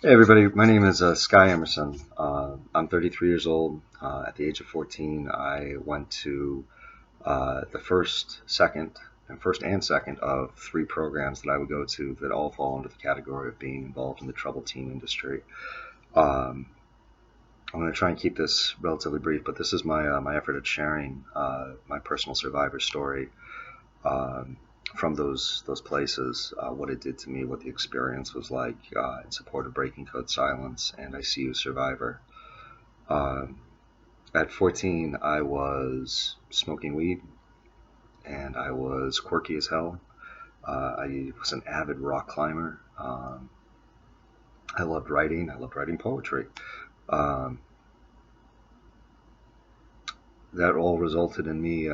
Hey everybody, my name is Skye Emerson. I'm 33 years old. At the age of 14, I went to the first and second of three programs that I would go to that all fall under the category of being involved in the troubled teen industry. Um, I'm going to try and keep this relatively brief, but this is my effort at sharing my personal survivor story um, from those places, what it did to me, what the experience was like in support of Breaking Code Silence and iseeyousurvivor. Um, at 14, I was smoking weed and I was quirky as hell. I was an avid rock climber. I loved writing. I loved writing poetry. Um, that all resulted in me,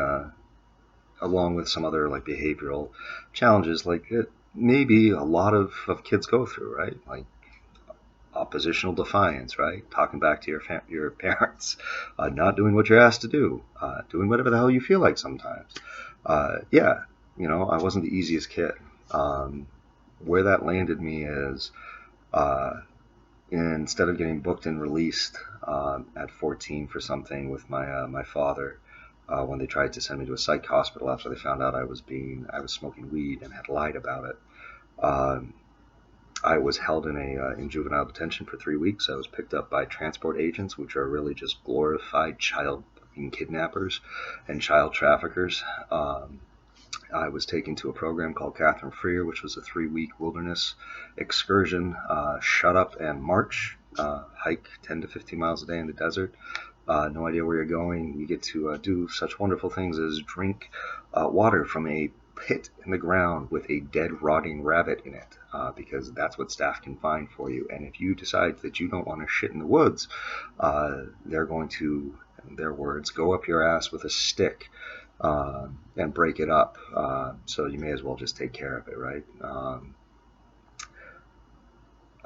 along with some other like behavioral challenges, like it maybe a lot of kids go through, right? Like oppositional defiance, right? Talking back to your parents, not doing what you're asked to do, doing whatever the hell you feel like sometimes. Yeah, I wasn't the easiest kid. Um, where that landed me is uh, instead of getting booked and released at 14 for something with my father. When they tried to send me to a psych hospital after they found out I was smoking weed and had lied about it, um, I was held in juvenile detention for 3 weeks. I was picked up by transport agents, which are really just glorified child kidnappers and child traffickers. I was taken to a program called Catherine Freer, which was a 3-week wilderness excursion, shut up and march, hike 10 to 15 miles a day in the desert. No idea where you're going. You get to do such wonderful things as drink water from a pit in the ground with a dead, rotting rabbit in it, because that's what staff can find for you. And if you decide that you don't want to shit in the woods, they're going to, in their words, go up your ass with a stick and break it up. So you may as well just take care of it, right?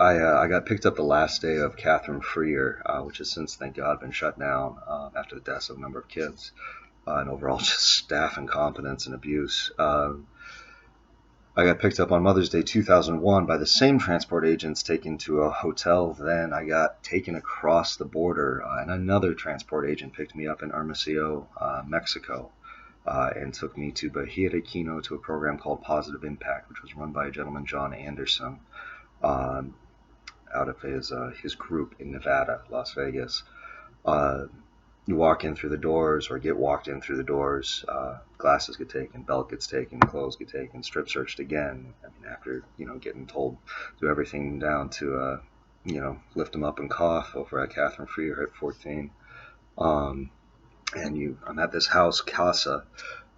I got picked up the last day of Catherine Freer, which has since, thank God, been shut down after the deaths of a number of kids and overall just staff incompetence and abuse. I got picked up on Mother's Day 2001 by the same transport agents, taken to a hotel. Then I got taken across the border, and another transport agent picked me up in Hermosillo, Mexico, and took me to Bahia de Quino to a program called Positive Impact, which was run by a gentleman, John Anderson, um, out of his group in Nevada, Las Vegas. Uh, you walk in through the doors or get walked in through the doors, glasses get taken, belt gets taken, clothes get taken, strip searched again. I mean, after getting told to do everything down to lift them up and cough over at Catherine Freer at 14. Um, I'm at this house, Casa.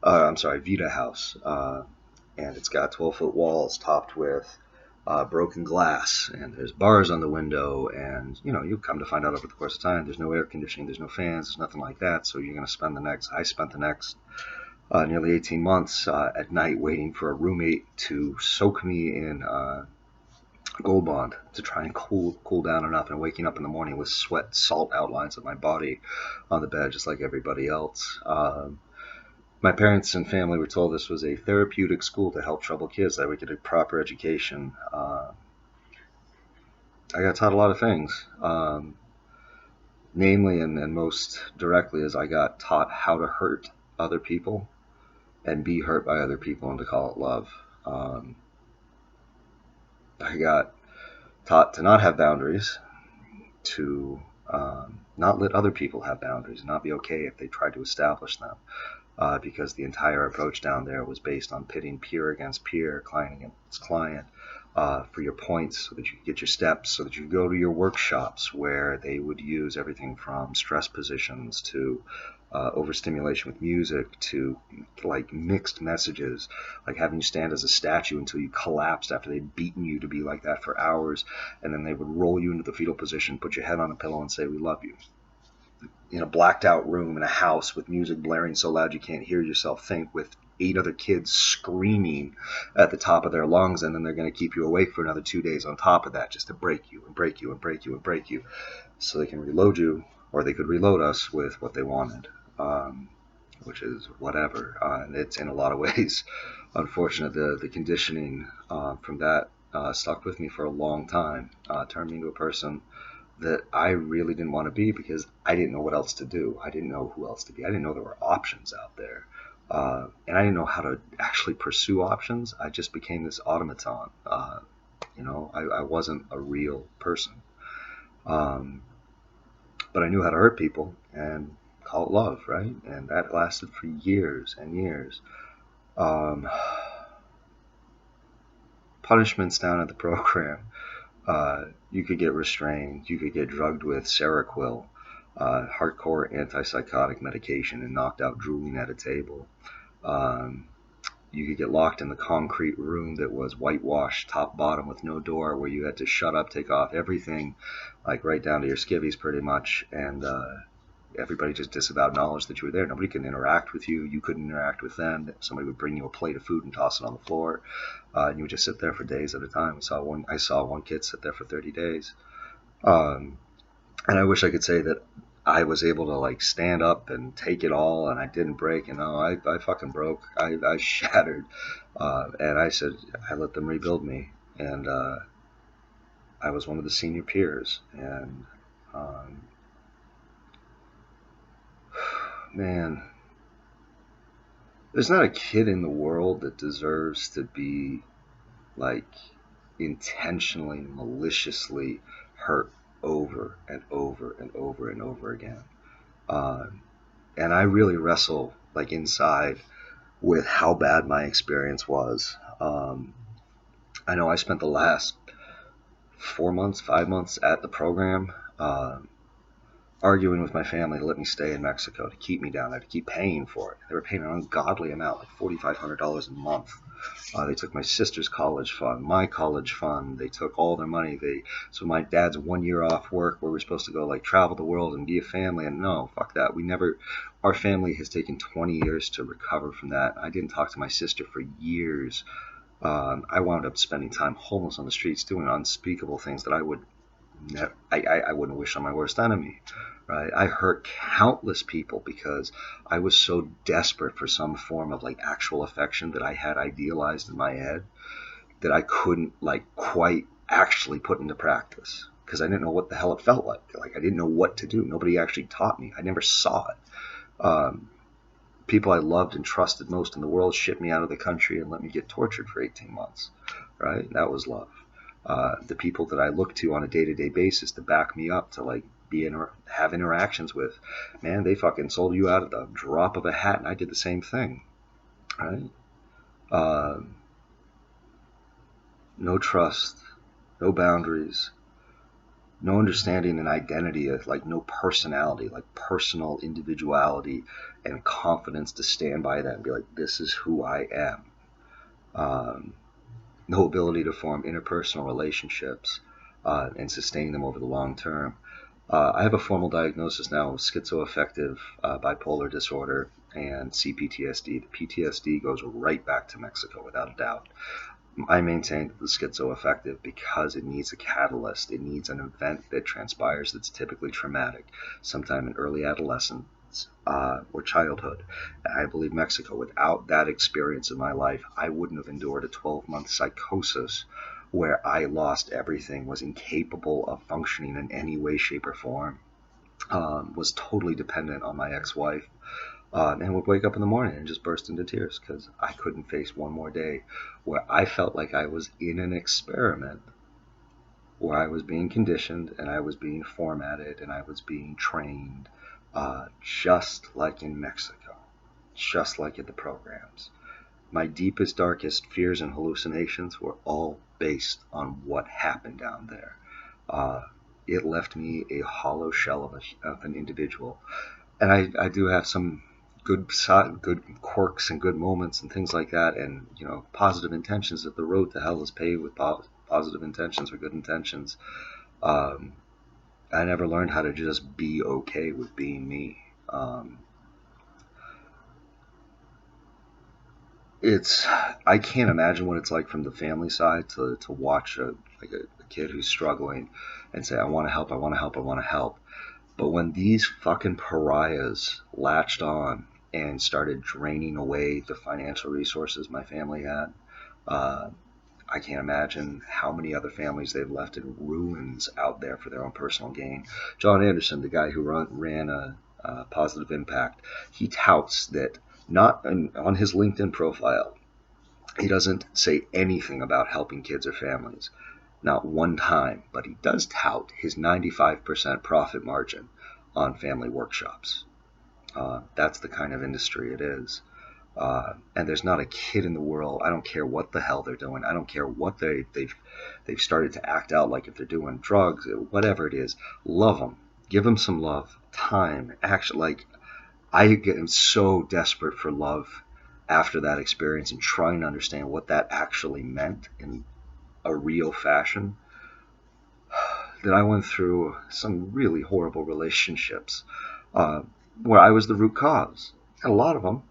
I'm sorry, Vita House, and it's got 12-foot walls topped with broken glass, and there's bars on the window, and you come to find out over the course of time, there's no air conditioning, there's no fans, there's nothing like that. So you're going to spend I spent the next nearly 18 months at night waiting for a roommate to soak me in Gold Bond to try and cool down enough, and waking up in the morning with sweat, salt outlines of my body on the bed, just like everybody else. My parents and family were told this was a therapeutic school to help troubled kids, that we get a proper education. I got taught a lot of things, namely and most directly is I got taught how to hurt other people and be hurt by other people and to call it love. I got taught to not have boundaries, to not let other people have boundaries, and not be okay if they tried to establish them. Because the entire approach down there was based on pitting peer against peer, client against client, for your points, so that you could get your steps, so that you could go to your workshops where they would use everything from stress positions to overstimulation with music to like mixed messages, like having you stand as a statue until you collapsed after they'd beaten you to be like that for hours, and then they would roll you into the fetal position, put your head on a pillow, and say, "We love you," in a blacked out room in a house with music blaring so loud you can't hear yourself think, with 8 other kids screaming at the top of their lungs, and then they're going to keep you awake for another 2 days on top of that, just to break you and break you and break you and break you, so they can reload you, or they could reload us with what they wanted, which is whatever. And it's in a lot of ways unfortunate, the conditioning from that stuck with me for a long time, turned me into a person that I really didn't want to be because I didn't know what else to do. I didn't know who else to be. I didn't know there were options out there. And I didn't know how to actually pursue options. I just became this automaton. I wasn't a real person. Um, but I knew how to hurt people and call it love, right? And that lasted for years and years. Um, Punishments down at the program. You could get restrained. You could get drugged with Seroquel, hardcore antipsychotic medication, and knocked out drooling at a table. Um, you could get locked in the concrete room that was whitewashed top bottom with no door, where you had to shut up, take off everything, like right down to your skivvies pretty much, and everybody just disavowed knowledge that you were there. Nobody could interact with you. You couldn't interact with them. Somebody would bring you a plate of food and toss it on the floor, and you would just sit there for days at a time. I saw one kid sit there for 30 days. And I wish I could say that I was able to like stand up and take it all, and I didn't break. And no, I fucking broke. I shattered, and I said I let them rebuild me, and I was one of the senior peers, and man, there's not a kid in the world that deserves to be like intentionally, maliciously hurt over and over and over and over again. And I really wrestle like inside with how bad my experience was. I know I spent the last 4 months, 5 months at the program, arguing with my family to let me stay in Mexico, to keep me down there, to keep paying for it. They were paying an ungodly amount, like $4,500 a month. They took my sister's college fund, my college fund. They took all their money. So my dad's 1 year off work, where we're supposed to go like travel the world and be a family. And no, fuck that. Our family has taken 20 years to recover from that. I didn't talk to my sister for years. I wound up spending time homeless on the streets, doing unspeakable things that I wouldn't wish on my worst enemy. Right? I hurt countless people because I was so desperate for some form of like actual affection that I had idealized in my head that I couldn't like quite actually put into practice, because I didn't know what the hell it felt like. Like I didn't know what to do. Nobody actually taught me. I never saw it. People I loved and trusted most in the world shipped me out of the country and let me get tortured for 18 months. Right? That was love. The people that I look to on a day-to-day basis to back me up, to like have interactions with, man, they fucking sold you out at the drop of a hat, and I did the same thing. Right? No trust, no boundaries, no understanding and identity, of like no personality, like personal individuality and confidence to stand by that and be like, this is who I am. No ability to form interpersonal relationships and sustain them over the long term. I have a formal diagnosis now of schizoaffective bipolar disorder and CPTSD. The PTSD goes right back to Mexico, without a doubt. I maintain the schizoaffective because it needs a catalyst. It needs an event that transpires that's typically traumatic, sometime in early adolescence or childhood. And I believe Mexico, without that experience in my life, I wouldn't have endured a 12-month psychosis where I lost everything, was incapable of functioning in any way, shape, or form, was totally dependent on my ex-wife, and would wake up in the morning and just burst into tears because I couldn't face one more day where I felt like I was in an experiment, where I was being conditioned and I was being formatted and I was being trained, just like in Mexico, just like in the programs. My deepest, darkest fears and hallucinations were all based on what happened down there. It left me a hollow shell of an individual. And I do have some good quirks and good moments and things like that, and positive intentions. That the road to hell is paved with positive intentions or good intentions. I never learned how to just be okay with being me. I can't imagine what it's like from the family side to watch a kid who's struggling and say, I want to help, I want to help, I want to help. But when these fucking pariahs latched on and started draining away the financial resources my family had, I can't imagine how many other families they've left in ruins out there for their own personal gain. John Anderson, the guy who ran a Positive Impact, he touts that not on his LinkedIn profile, he doesn't say anything about helping kids or families, not one time, but he does tout his 95% profit margin on family workshops. That's the kind of industry it is. And there's not a kid in the world. I don't care what the hell they're doing. I don't care what they've started to act out like, if they're doing drugs, whatever it is. Love them. Give them some love, time, action. Like, I am so desperate for love after that experience and trying to understand what that actually meant in a real fashion, that I went through some really horrible relationships where I was the root cause. And a lot of them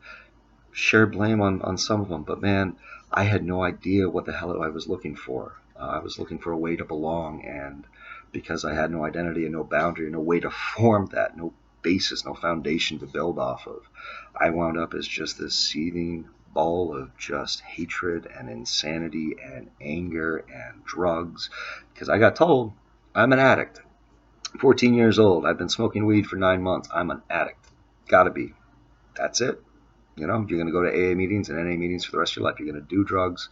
shared blame on some of them, but man, I had no idea what the hell I was looking for. I was looking for a way to belong, and because I had no identity and no boundary, no way to form that, no basis, no foundation to build off of, I wound up as just this seething ball of just hatred and insanity and anger and drugs, because I got told I'm an addict. 14 years old, I've been smoking weed for 9 months, I'm an addict. Gotta be. That's it. You know, you're going to go to AA meetings and NA meetings for the rest of your life. You're going to do drugs,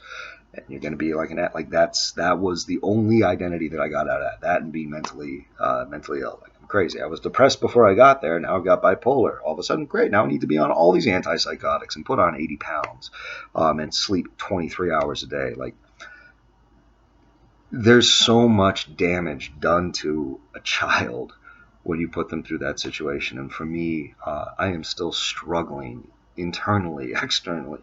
and you're going to be like an addict. Like, that was the only identity that I got out of that, and being mentally ill. Like, I'm crazy. I was depressed before I got there. Now I've got bipolar. All of a sudden, great. Now I need to be on all these antipsychotics and put on 80 pounds and sleep 23 hours a day. Like, there's so much damage done to a child when you put them through that situation. And for me, I am still struggling internally, externally,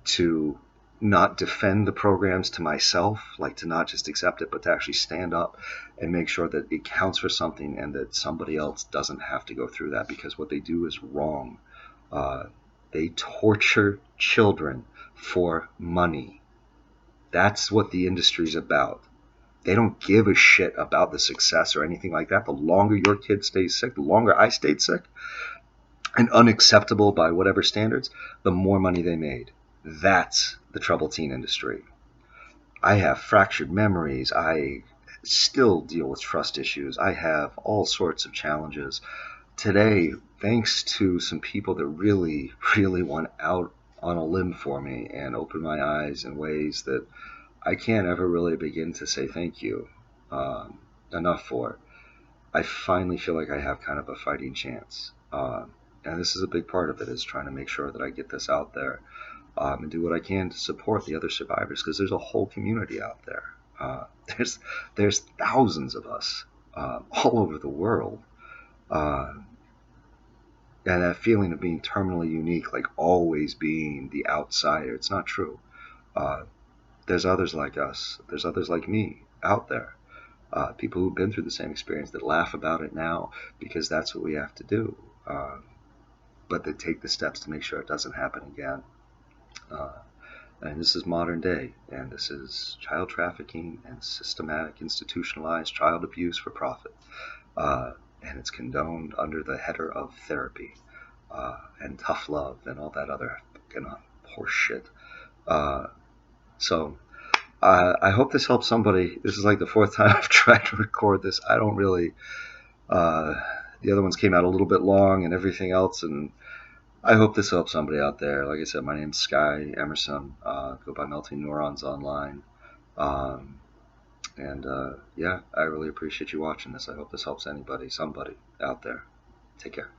to not defend the programs to myself, like to not just accept it, but to actually stand up and make sure that it counts for something and that somebody else doesn't have to go through that, because what they do is wrong. They torture children for money. That's what the industry's about. They don't give a shit about the success or anything like that. The longer your kid stays sick, the longer I stayed sick, and unacceptable by whatever standards, the more money they made. That's the troubled teen industry. I have fractured memories. I still deal with trust issues. I have all sorts of challenges. Today, thanks to some people that really, really went out on a limb for me and opened my eyes in ways that I can't ever really begin to say thank you enough for, I finally feel like I have kind of a fighting chance. And this is a big part of it, is trying to make sure that I get this out there and do what I can to support the other survivors, because there's a whole community out there. There's thousands of us all over the world. And that feeling of being terminally unique, like always being the outsider, it's not true. There's others like us. There's others like me out there. People who've been through the same experience that laugh about it now because that's what we have to do. But they take the steps to make sure it doesn't happen again. And this is modern day, and this is child trafficking and systematic institutionalized child abuse for profit. And it's condoned under the header of therapy and tough love and all that other fucking horse shit. So I hope this helps somebody. This is like the 4th time I've tried to record this. I don't really... the other ones came out a little bit long and everything else, and I hope this helps somebody out there. Like I said, my name's Skye Emerson. Go by Melting Neurons online. Yeah, I really appreciate you watching this. I hope this helps anybody, somebody out there. Take care.